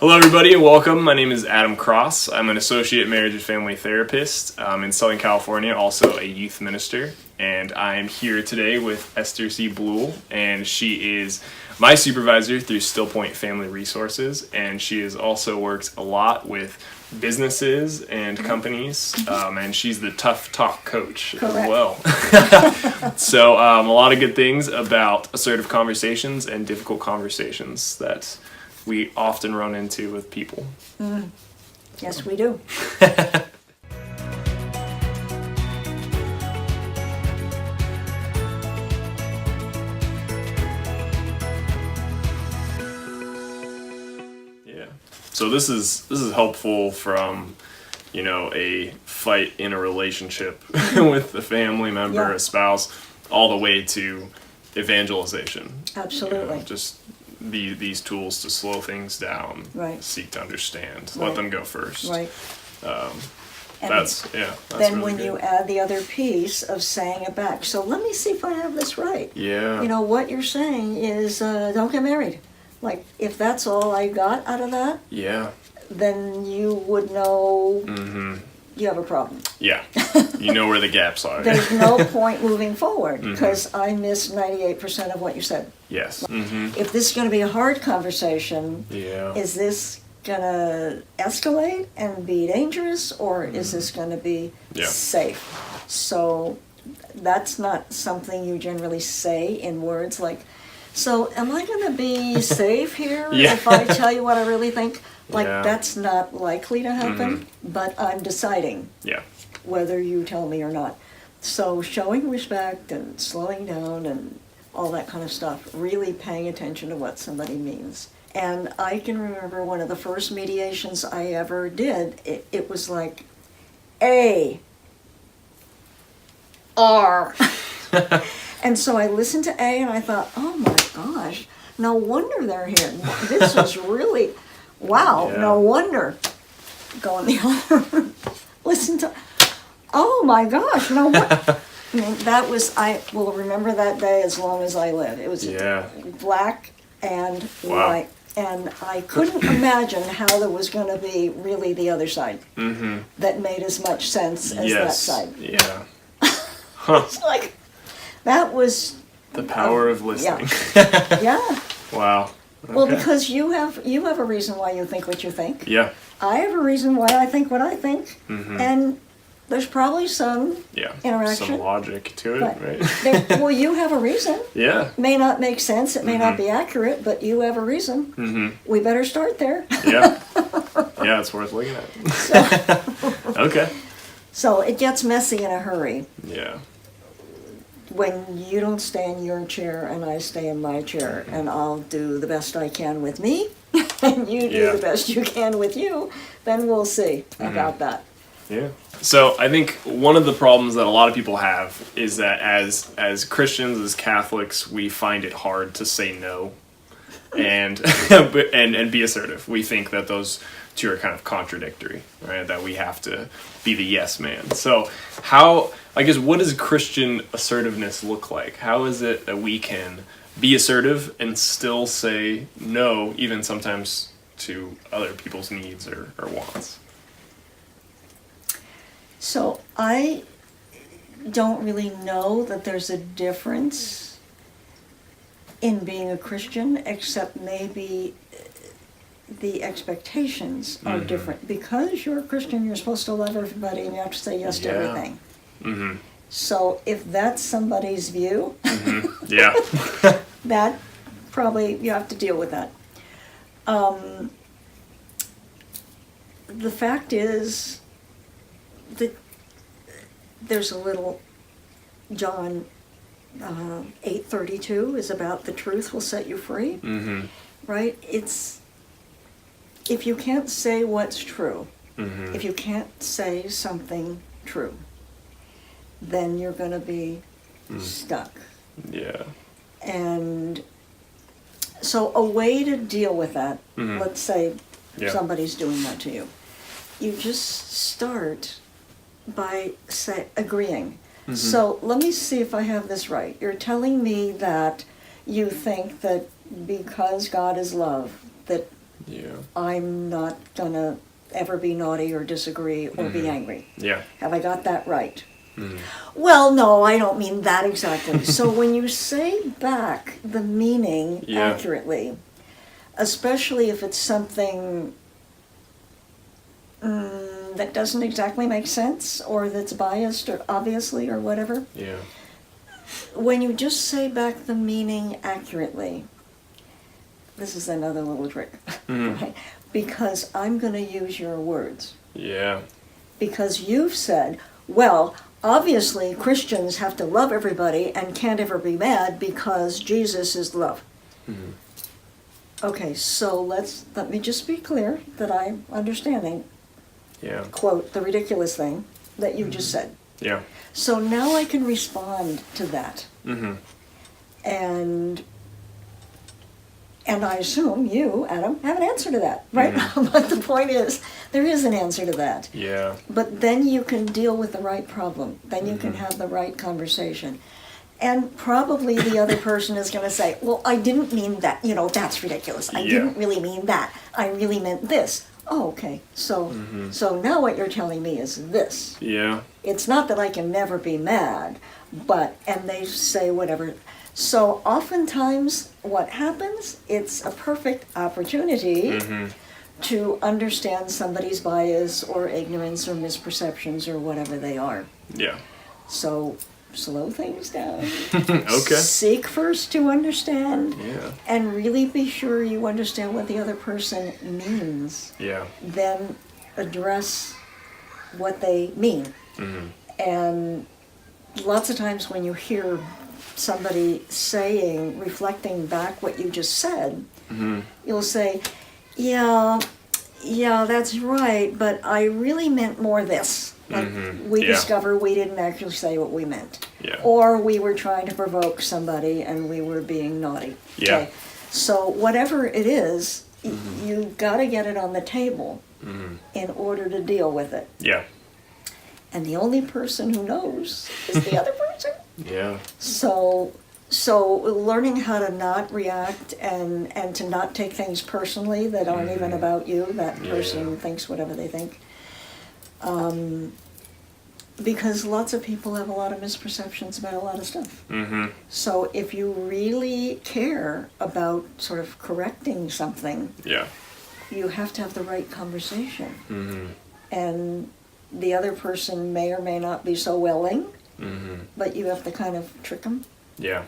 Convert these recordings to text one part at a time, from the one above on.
Hello everybody and welcome. My name is Adam Cross. I'm an associate marriage and family therapist in Southern California, also a youth minister. And I'm here today with Esther Bleuel, and she is my supervisor through Still Point Family Resources, and she has also worked a lot with businesses and companies, and she's the tough talk coach as well. So a lot of good things about assertive conversations and difficult conversations that we often run into with people. Yes, we do. Yeah. So this is helpful from, a fight in a relationship with a family member, a spouse, all the way to evangelization. Absolutely. Just these tools to slow things down, seek to understand, let them go first. Right. That's then really when good. you add the other piece of saying it back. So let me see if I have this right. Yeah. What you're saying is don't get married. Like, if that's all I got out of that, then you would know you have a problem. Yeah. You know where the gaps are. There's no point moving forward because I missed 98% of what you said. Yes. If this is going to be a hard conversation, is this going to escalate and be dangerous, or is this going to be safe? So that's not something you generally say in words like, so am I going to be safe here if I tell you what I really think? Like, that's not likely to happen, but I'm deciding whether you tell me or not. So showing respect and slowing down and all that kind of stuff, really paying attention to what somebody means. And I can remember one of the first mediations I ever did, it was like A, R. And so I listened to A and I thought, oh my gosh, no wonder they're here. This was really, wow, no wonder. Go in the other room, listen to, oh my gosh, no wonder. I mean, that was, I will remember that day as long as I live. It was black and white. And I couldn't imagine how there was going to be really the other side that made as much sense as that side. Yeah. It's like, that was... The power of listening. Yeah. Wow. Okay. Well, because you have a reason why you think what you think. Yeah. I have a reason why I think what I think. And there's probably some interaction. Some logic to it, right? Well, you have a reason. Yeah. It may not make sense, it may not be accurate, but you have a reason. We better start there. Yeah. Yeah, it's worth looking at. Okay. So it gets messy in a hurry. Yeah. When you don't stay in your chair and I stay in my chair, and I'll do the best I can with me, and you do the best you can with you, then we'll see about that. Yeah. So I think one of the problems that a lot of people have is that as Christians, as Catholics, we find it hard to say no and and be assertive. We think that those two are kind of contradictory, right? That we have to be the yes man. So what does Christian assertiveness look like? How is it that we can be assertive and still say no, even sometimes to other people's needs or wants? So I don't really know that there's a difference in being a Christian, except maybe the expectations are different. Because you're a Christian, you're supposed to love everybody and you have to say yes to everything. So if that's somebody's view, that probably you have to deal with that. The fact is that there's a little John 8:32 is about the truth will set you free, right? It's if you can't say what's true, if you can't say something true, then you're going to be stuck. Yeah. And so a way to deal with that, let's say somebody's doing that to you, you just start by agreeing. So let me see if I have this right. You're telling me that you think that because God is love, that I'm not gonna ever be naughty or disagree or be angry. Yeah. Have I got that right? Well, no, I don't mean that exactly. So when you say back the meaning accurately, especially if it's something that doesn't exactly make sense or that's biased or obviously or whatever, when you just say back the meaning accurately, this is another little trick, right? Because I'm going to use your words. Yeah. Because you've said, well, obviously Christians have to love everybody and can't ever be mad because Jesus is love. Okay, so let me just be clear that I'm understanding, quote, the ridiculous thing that you just said. Yeah. So now I can respond to that. And I assume you, Adam, have an answer to that, right? But the point is, there is an answer to that. Yeah. But then you can deal with the right problem. Then you can have the right conversation. And probably the other person is going to say, well, I didn't mean that. That's ridiculous. I didn't really mean that. I really meant this. Oh, okay. So now what you're telling me is this. Yeah. It's not that I can never be mad, and they say whatever. So oftentimes what happens, it's a perfect opportunity to understand somebody's bias or ignorance or misperceptions or whatever they are. Yeah. So slow things down. Okay. Seek first to understand. Yeah. And really be sure you understand what the other person means. Yeah. Then address what they mean. And lots of times when you hear somebody reflecting back what you just said, you'll say, yeah, that's right, but I really meant more this. Like we discover we didn't actually say what we meant. Yeah. Or we were trying to provoke somebody and we were being naughty. Yeah. Okay? So whatever it is, you got to get it on the table in order to deal with it. Yeah. And the only person who knows is the other person. Yeah. So learning how to not react and to not take things personally that aren't even about you, that person thinks whatever they think. Because lots of people have a lot of misperceptions about a lot of stuff. So if you really care about sort of correcting something, you have to have the right conversation. And the other person may or may not be so willing, but you have to kind of trick them. Yeah.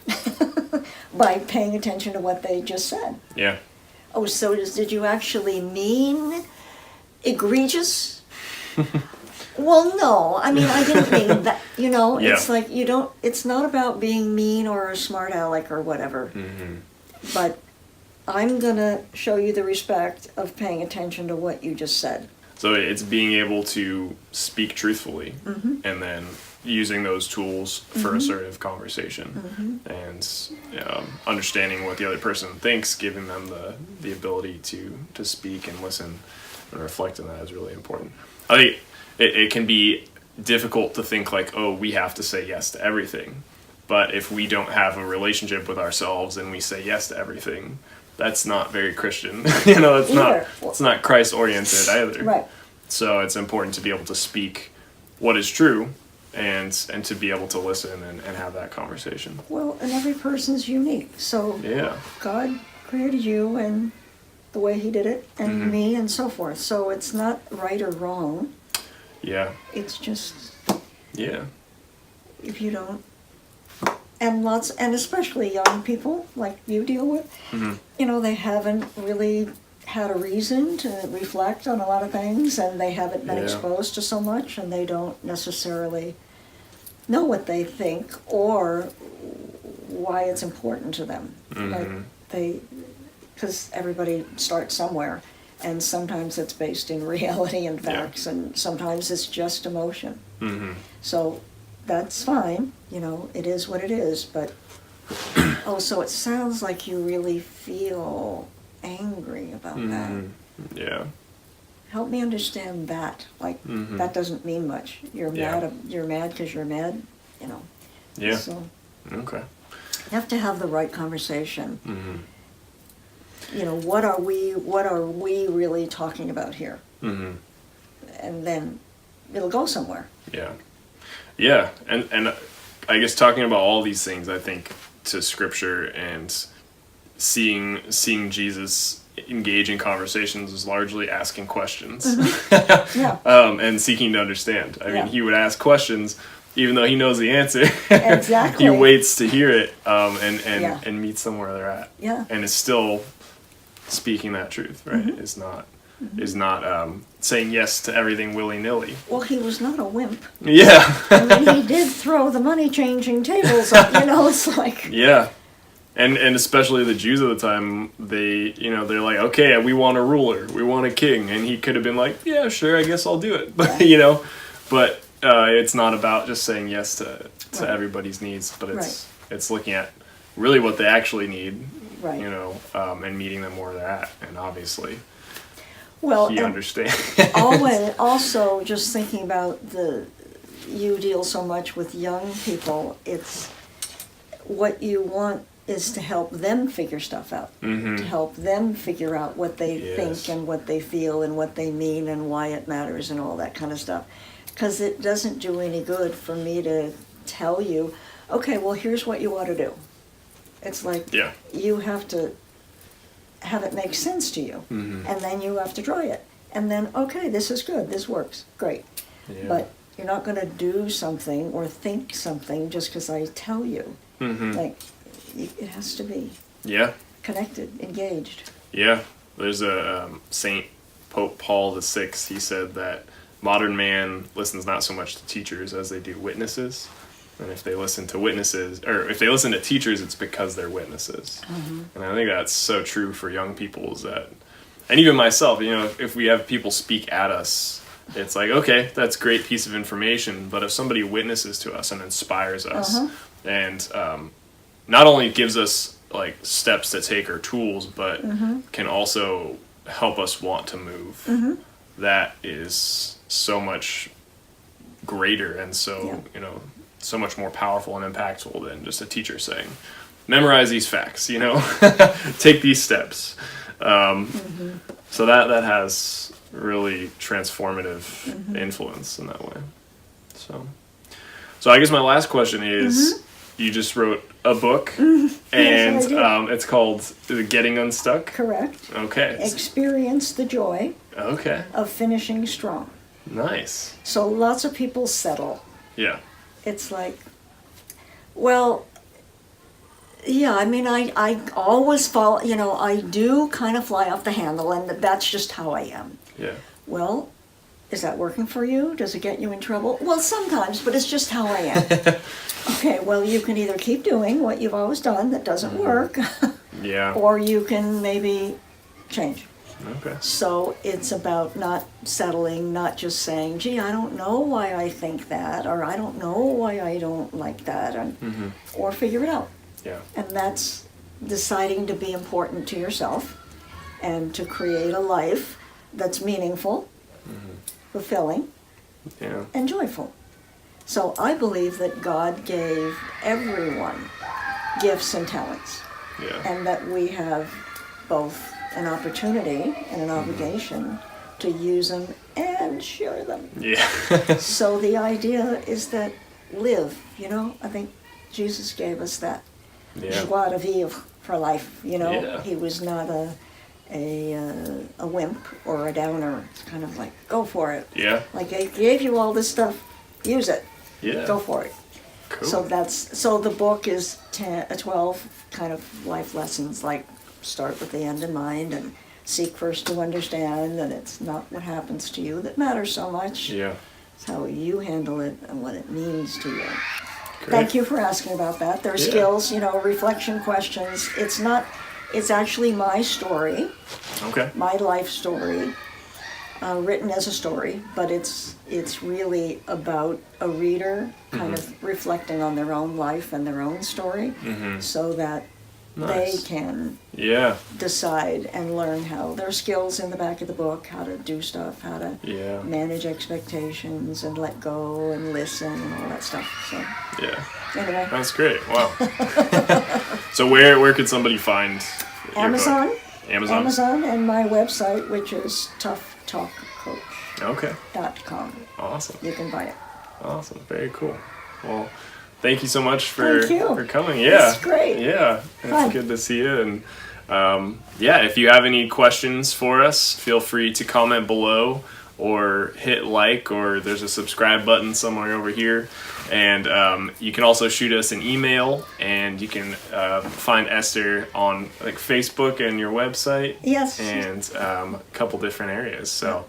By paying attention to what they just said. Yeah. Oh, so did you actually mean egregious? Well, no. I mean, I didn't mean that. It's like it's not about being mean or a smart aleck or whatever. But I'm going to show you the respect of paying attention to what you just said. So it's being able to speak truthfully and then using those tools for assertive conversation and understanding what the other person thinks, giving them the ability to speak and listen and reflect on that is really important. I think it can be difficult to think like, oh, we have to say yes to everything. But if we don't have a relationship with ourselves and we say yes to everything, that's not very Christian. It's not Christ oriented either. Right. So it's important to be able to speak what is true and to be able to listen and have that conversation. Well, and every person's unique. So God created you and the way he did it and me and so forth. So it's not right or wrong. Yeah. It's just if you don't, and especially young people like you deal with, they haven't really had a reason to reflect on a lot of things, and they haven't been exposed to so much, and they don't necessarily know what they think or why it's important to them. Because everybody starts somewhere, and sometimes it's based in reality and facts, and sometimes it's just emotion. So that's fine, it is what it is, but so it sounds like you really feel angry about that. Yeah. Help me understand that. Like, that doesn't mean much. You're mad because you're mad, Yeah. So Okay. you have to have the right conversation. what are we really talking about here? Mm-hmm. And then it'll go somewhere. Yeah, and I guess talking about all these things, I think to Scripture and seeing Jesus engage in conversations is largely asking questions. Mm-hmm. Yeah. And seeking to understand. I mean, he would ask questions even though he knows the answer. Exactly. He waits to hear it and meets them where they're at. Yeah. And is still speaking that truth, right? Mm-hmm. Is not saying yes to everything willy-nilly. Well, he was not a wimp. Yeah. I mean, he did throw the money-changing tables up, it's like... Yeah. And especially the Jews at the time, they're like, okay, we want a ruler, we want a king. And he could have been like, yeah, sure, I guess I'll do it. But, but it's not about just saying yes to everybody's needs, but it's looking at really what they actually need, and meeting them where they're at. And obviously... Well, he understands. Also, just thinking about you deal so much with young people, it's what you want is to help them figure stuff out, mm-hmm. to help them figure out what they think and what they feel and what they mean and why it matters and all that kind of stuff. Because it doesn't do any good for me to tell you, okay, well, here's what you ought to do. It's like you have to have it make sense to you, mm-hmm. and then you have to try it, and then okay, this is good, this works, great. But you're not going to do something or think something just because I tell you. Mm-hmm. Like it has to be connected, engaged. There's a Saint Pope Paul VI. He said that modern man listens not so much to teachers as they do witnesses. And if they listen to witnesses, or if they listen to teachers, it's because they're witnesses. Mm-hmm. And I think that's so true for young people, is that, and even myself, if we have people speak at us, it's like, okay, that's a great piece of information, but if somebody witnesses to us and inspires us, and not only gives us like steps to take or tools, but can also help us want to move, that is so much greater and so, so much more powerful and impactful than just a teacher saying, memorize these facts, take these steps. So that has really transformative influence in that way. So I guess my last question is, you just wrote a book, and yes, it's called Getting Unstuck? Correct. Okay. Experience the joy of finishing strong. Nice. So lots of people settle. Yeah. It's like, well, I mean, I always fall, I do kind of fly off the handle, and that's just how I am. Yeah. Well, is that working for you? Does it get you in trouble? Well, sometimes, but it's just how I am. Okay, well, you can either keep doing what you've always done that doesn't work, or you can maybe change. Okay. So it's about not settling, not just saying, gee, I don't know why I think that, or I don't know why I don't like that, or figure it out. Yeah. And that's deciding to be important to yourself and to create a life that's meaningful, fulfilling, and joyful. So I believe that God gave everyone gifts and talents, and that we have both an opportunity and an obligation to use them and share them. Yeah. So the idea is that live, I think Jesus gave us that joie de vivre for life, He was not a wimp or a downer. It's kind of like, go for it. Yeah. Like, I gave you all this stuff, use it. Yeah. Go for it. Cool. So the book is 12 kind of life lessons, like start with the end in mind and seek first to understand that it's not what happens to you that matters so much. Yeah. It's how you handle it and what it means to you. Great. Thank you for asking about that. There are skills, reflection questions. It's actually my story. Okay. My life story, written as a story, but it's really about a reader kind of reflecting on their own life and their own story, so that they can decide and learn how. There are skills in the back of the book, how to do stuff, how to manage expectations and let go and listen and all that stuff. So anyway. That's great. Wow. So where could somebody find Amazon? your book? Amazon? Amazon and my website, which is toughtalkcoach.com. Okay. Awesome. You can buy it. Awesome. Very cool. Well, thank you so much for coming. Yeah. It's great. Yeah. It's good to see you. And if you have any questions for us, feel free to comment below or hit like, or there's a subscribe button somewhere over here. And you can also shoot us an email, and you can find Esther on like Facebook and your website. Yes. And a couple different areas. So,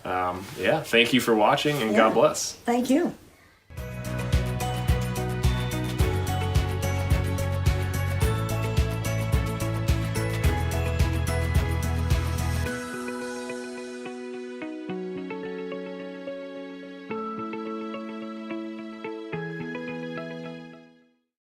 thank you for watching, and God bless. Thank you.